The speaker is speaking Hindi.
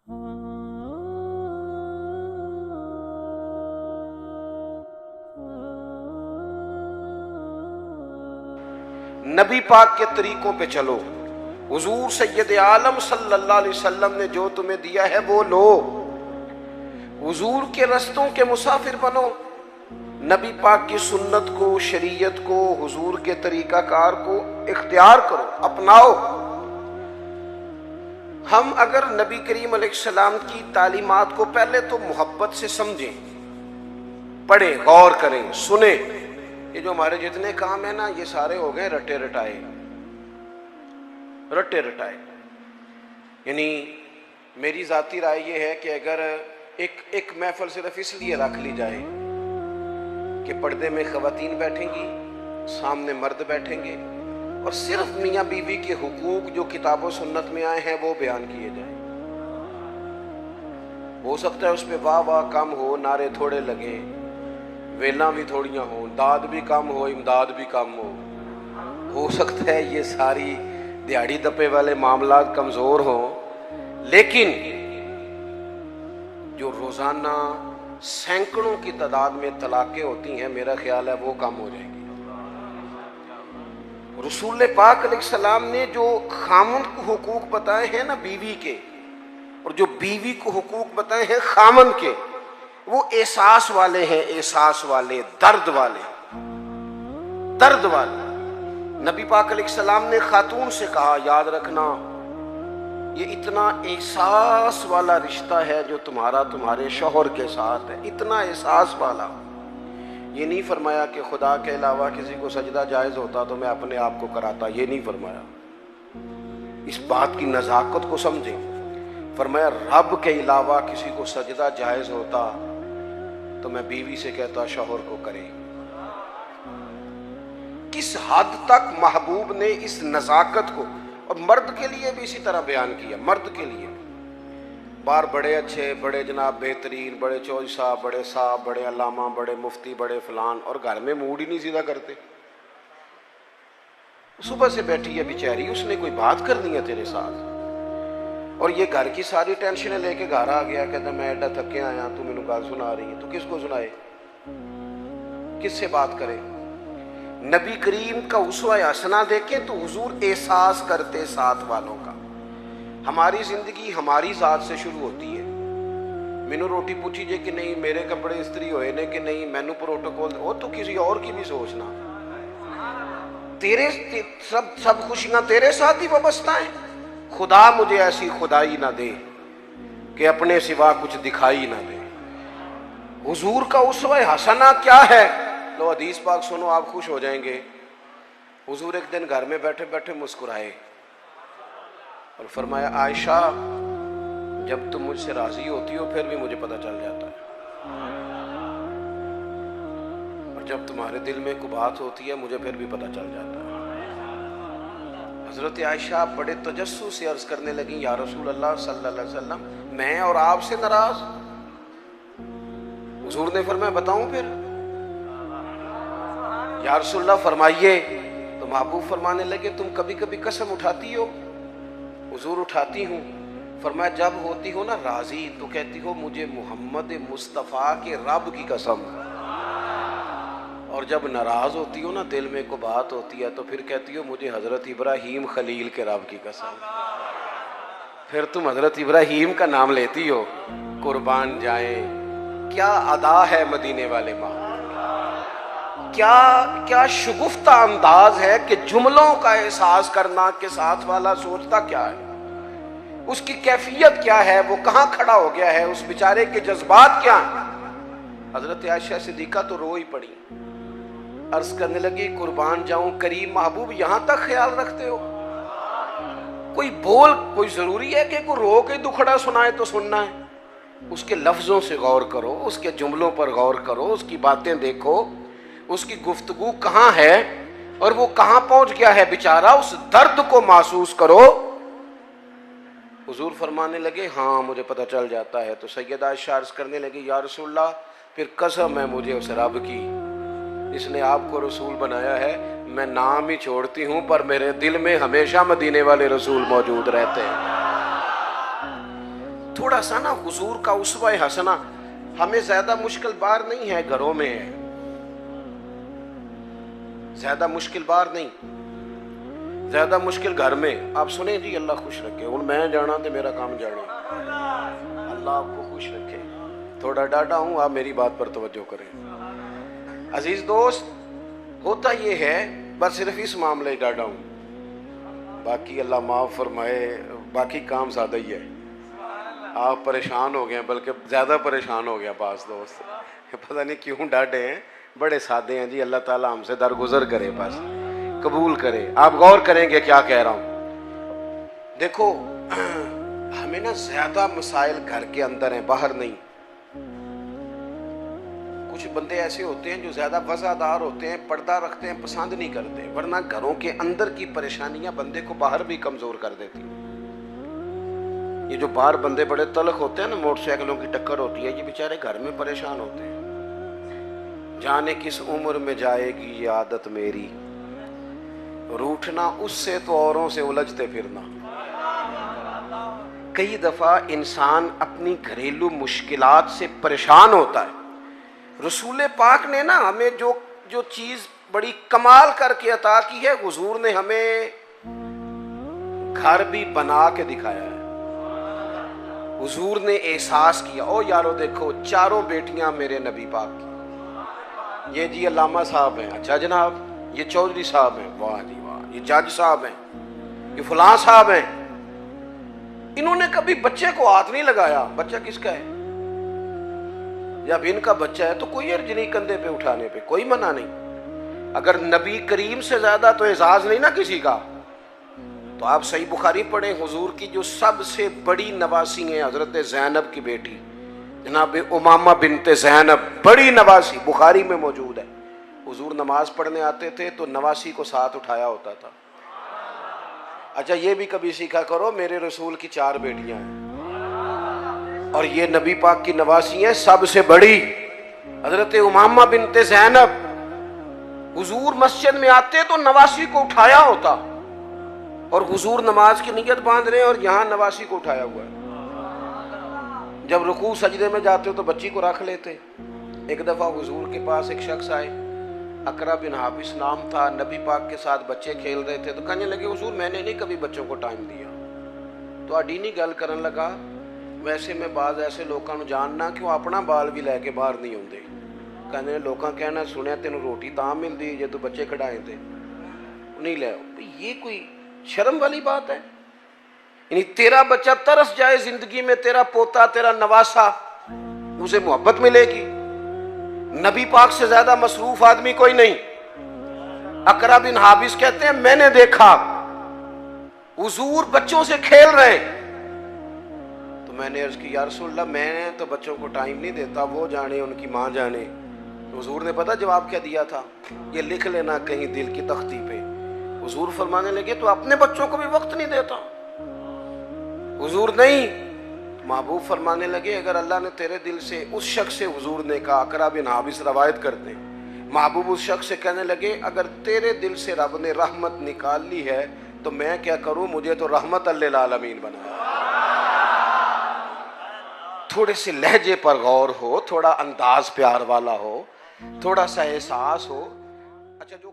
नबी पाक के तरीकों पे चलो। हुजूर सैयद आलम सल्लल्लाहु अलैहि वसल्लम ने जो तुम्हें दिया है वो लो। हुजूर के रस्तों के मुसाफिर बनो। नबी पाक की सुन्नत को, शरीयत को, हुजूर के तरीकाकार को इख्तियार करो, अपनाओ। हम अगर नबी करीम अलैहिस्सलाम की तालीमात को पहले तो मोहब्बत से समझें, पढ़ें, गौर करें, सुने। ये जो हमारे जितने काम है ना, ये सारे हो गए रटे रटाए, रटे रटाए। यानी मेरी जाती राय ये है कि अगर एक महफिल सिर्फ इसलिए रख ली जाए कि पर्दे में खवातीन बैठेंगी, सामने मर्द बैठेंगे और सिर्फ मियाँ बीवी के हुकूक जो किताबों सुन्नत में आए हैं वो बयान किए जाए। हो सकता है उस पर वाह वाह कम हो, नारे थोड़े लगे, वेला भी थोड़ियां हो, दाद भी कम हो, इमदाद भी कम हो सकता है ये सारी दिहाड़ी दपे वाले मामला कमजोर हो, लेकिन जो रोजाना सैकड़ों की तादाद में तलाकें होती हैं, मेरा ख्याल है वो कम हो जाएंगी। रसूल पाक अलैहिस्सलाम ने जो खामन को हुकूक बताए हैं ना बीवी के, और जो बीवी को हुकूक बताए हैं खामन के, वो एहसास वाले हैं, एहसास वाले, दर्द वाले, दर्द वाले। नबी पाक अलैहिस्सलाम ने खातून से कहा, याद रखना ये इतना एहसास वाला रिश्ता है जो तुम्हारा तुम्हारे शौहर के साथ है, इतना एहसास वाला। ये नहीं फरमाया कि खुदा के अलावा किसी को सजदा जायज होता तो मैं अपने आप को कराता, ये नहीं फरमाया। इस बात की नजाकत को समझें। फरमाया रब के अलावा किसी को सजदा जायज होता तो मैं बीवी से कहता शौहर को करे। किस हद तक महबूब ने इस नजाकत को, और मर्द के लिए भी इसी तरह बयान किया। मर्द के लिए बाहर बड़े अच्छे, बड़े जनाब बेहतरीन, बड़े चौधरी साहब, बड़े साहब, बड़े अल्लामा, बड़े मुफ्ती, बड़े फलान, और घर में मूड ही नहीं सीधा करते। सुबह से बैठी है बेचारी, उसने कोई बात करनी है तेरे साथ, और ये घर की सारी टेंशन लेके घर आ गया, कहता मैं एडा थके आया, तू मैनू गल सुना रही है। तू किसको सुनाए, किससे बात करे? नबी करीम का उसवा हसना देखे तो हुजूर एहसास करते साथ वालों का। हमारी जिंदगी हमारी जात से शुरू होती है। मैनू रोटी पूछी जे कि नहीं, मेरे कपड़े इस्त्री होए ने कि नहीं, मैनू प्रोटोकॉल, वो तो किसी और की भी सोचना। तेरे सब खुशियां तेरे साथ ही वाबस्ता है। खुदा मुझे ऐसी खुदाई ना दे कि अपने सिवा कुछ दिखाई ना दे। हुजूर का उसवा हसना क्या है? लो हदीस पाक सुनो, आप खुश हो जाएंगे। हुजूर एक दिन घर में बैठे बैठे मुस्कुराए और फरमाया, आयशा जब तुम मुझसे राजी होती हो फिर भी मुझे पता चल जाता है, और जब तुम्हारे दिल में कोई बात होती है मुझे फिर भी पता चल जाता है। हजरत आयशा बड़े तजस्सुस से अर्ज करने लगी, या रसूल अल्लाह सल्लल्लाहु अलैहि वसल्लम, मैं और आपसे नाराज? हुजूर ने फरमाया, बताऊं फिर? या रसूल अल्लाह फरमाइए। तो महबूब फरमाने लगे, तुम कभी कभी कसम उठाती हो? हुजूर उठाती हूँ। फरमाया, जब होती हो ना राजी तो कहती हो मुझे मोहम्मद मुस्तफ़ा के रब की कसम, और जब नाराज होती हो ना, दिल में को बात होती है, तो फिर कहती हो मुझे हजरत इब्राहीम खलील के रब की कसम। फिर तुम हजरत इब्राहीम का नाम लेती हो। कुर्बान जाए, क्या अदा है मदीने वाले माँ, क्या क्या शुगुफ्ता अंदाज है कि जुमलों का एहसास करना के साथ वाला सोचता क्या है, उसकी कैफियत क्या है, वो कहां खड़ा हो गया है, उस बेचारे के जज्बात क्या हैं। हजरत आयशा सिद्दीका तो रो ही पड़ी, अर्ज करने लगी, कुर्बान जाऊं करीम महबूब, यहां तक ख्याल रखते हो? कोई जरूरी है कि कोई रो के दुखड़ा सुनाए तो सुनना है? उसके लफ्जों से गौर करो, उसके जुमलों पर गौर करो, उसकी बातें देखो, उसकी गुफ्तगू कहां है और वो कहां पहुंच गया है बेचारा, उस दर्द को महसूस करो। हुजूर फरमाने लगे, हाँ मुझे पता चल जाता है। तो सैयदा आयशा अर्ज करने लगी, या रसूलल्लाह फिर कसम है मुझे उस रब की, इसने आपको रसूल बनाया है, मैं नाम ही छोड़ती हूं पर मेरे दिल में हमेशा मदीने वाले रसूल मौजूद रहते हैं। थोड़ा सा ना हुजूर का उस्वा हसना। हमें ज्यादा मुश्किल बार नहीं है, घरों में है, ज्यादा मुश्किल बार नहीं, ज्यादा मुश्किल घर में। आप सुने जी, अल्लाह खुश रखे। हूँ मैं जाना तो मेरा काम जाने, अल्लाह आपको खुश रखे। थोड़ा डाटा हूं, आप मेरी बात पर तवज्जो करें। अजीज दोस्त, होता ये है, बस सिर्फ इस मामले ही डाटा हूं, बाकी अल्लाह माफ फरमाए, बाकी काम सादा ही है। आप परेशान हो गए, बल्कि ज़्यादा परेशान हो गया पास दोस्त, पता नहीं क्यों डांटे हैं, बड़े सादे हैं जी। अल्लाह ताला हमसे दरगुजर करे, बस कबूल करे। आप गौर करेंगे क्या कह रहा हूँ। देखो, हमें ना ज़्यादा मसाइल घर के अंदर हैं, बाहर नहीं। कुछ बंदे ऐसे होते हैं जो ज़्यादा वज़ादार होते हैं, पर्दा रखते हैं, पसंद नहीं करते, वरना घरों के अंदर की परेशानियां बंदे को बाहर भी कमज़ोर कर देती हैं। ये जो बाहर बंदे बड़े तलख होते हैं ना, मोटरसाइकिलों की टक्कर होती है, ये बेचारे घर में परेशान होते हैं। जाने किस उम्र में जाएगी ये आदत मेरी, रूठना उससे तो औरों से उलझते फिरना। कई दफ़ा इंसान अपनी घरेलू मुश्किलात से परेशान होता है। रसूल पाक ने ना हमें जो जो चीज़ बड़ी कमाल करके अता की है, हुजूर ने हमें घर भी बना के दिखाया है। हुजूर ने एहसास किया, ओ यारो देखो, चारों बेटियां मेरे नबी पाक की। ये जी अल्लामा साहब हैं, अच्छा जनाब, ये चौधरी साहब हैं, वाह जी वाह, ये जज साहब हैं, ये फलां साहब हैं। इन्होंने कभी बच्चे को हाथ नहीं लगाया। बच्चा किसका है? जब इनका बच्चा है तो कोई अर्ज नहीं कंधे पे उठाने पे, कोई मना नहीं। अगर नबी करीम से ज्यादा तो एजाज नहीं ना किसी का। तो आप सही बुखारी पढ़े, हुजूर की जो सबसे बड़ी नवासी है हजरत ज़ैनब की बेटी जनाब उमामा बिनते ज़ैनब, बड़ी नवासी, बुखारी में मौजूद है। हुजूर नमाज पढ़ने आते थे तो नवासी को साथ उठाया होता था। अच्छा, ये भी कभी सीखा करो, मेरे रसूल की 4 बेटियां हैं और ये नबी पाक की नवासी है सबसे बड़ी हजरत उमामा बिनते ज़ैनब। हुजूर मस्जिद में आते तो नवासी को उठाया होता, और हुजूर नमाज की नियत बांध रहे हैं और यहाँ नवासी को उठाया हुआ है। जब रुकू सजदे में जाते हो तो बच्ची को रख लेते। एक दफा हुजूर के पास एक शख्स आए, अकरा बिन हाबिस नाम था, नबी पाक के साथ बच्चे खेल रहे थे। तो कहने लगे, हुजूर मैंने नहीं कभी बच्चों को टाइम दिया। तो अडीनी गल करन लगा, वैसे मैं बाज ऐसे लोगों को जानना कि वह अपना बाल भी लैके बाहर नहीं आते। कहने लोग कहना, सुनिया तेन रोटी तां मिलती जे तू बच्चे खड़ाए थे, नहीं ले। ये कोई शर्म वाली बात है? यानी तेरा बच्चा तरस जाए जिंदगी में, तेरा पोता, तेरा नवासा, उसे मोहब्बत मिलेगी। नबी पाक से ज्यादा मसरूफ आदमी कोई नहीं। अकरा बिन हाबिस कहते हैं, मैंने देखा हुजूर बच्चों से खेल रहे। तो मैंने अर्ज की, या रसूलल्लाह मैंने तो बच्चों को टाइम नहीं देता, वो जाने उनकी माँ जाने। हुजूर ने पता जवाब क्या दिया था? ये लिख लेना कहीं दिल की तख्ती पे। हुजूर फरमाने लगे, तो अपने बच्चों को भी वक्त नहीं देता? हुजूर नहीं, महबूब फरमाने लगे, अगर अल्लाह ने तेरे दिल से, उस शख्स से, हुजूर ने कहा, अकरा बिन हाबिस रवायत करते, महबूब उस शख्स से कहने लगे, अगर तेरे दिल से रब ने रहमत निकाल ली है तो मैं क्या करूं, मुझे तो रहमत लिल आलमीन बनाया। थोड़े से लहजे पर गौर हो, थोड़ा अंदाज प्यार वाला हो, थोड़ा सा एहसास हो। अच्छा, जो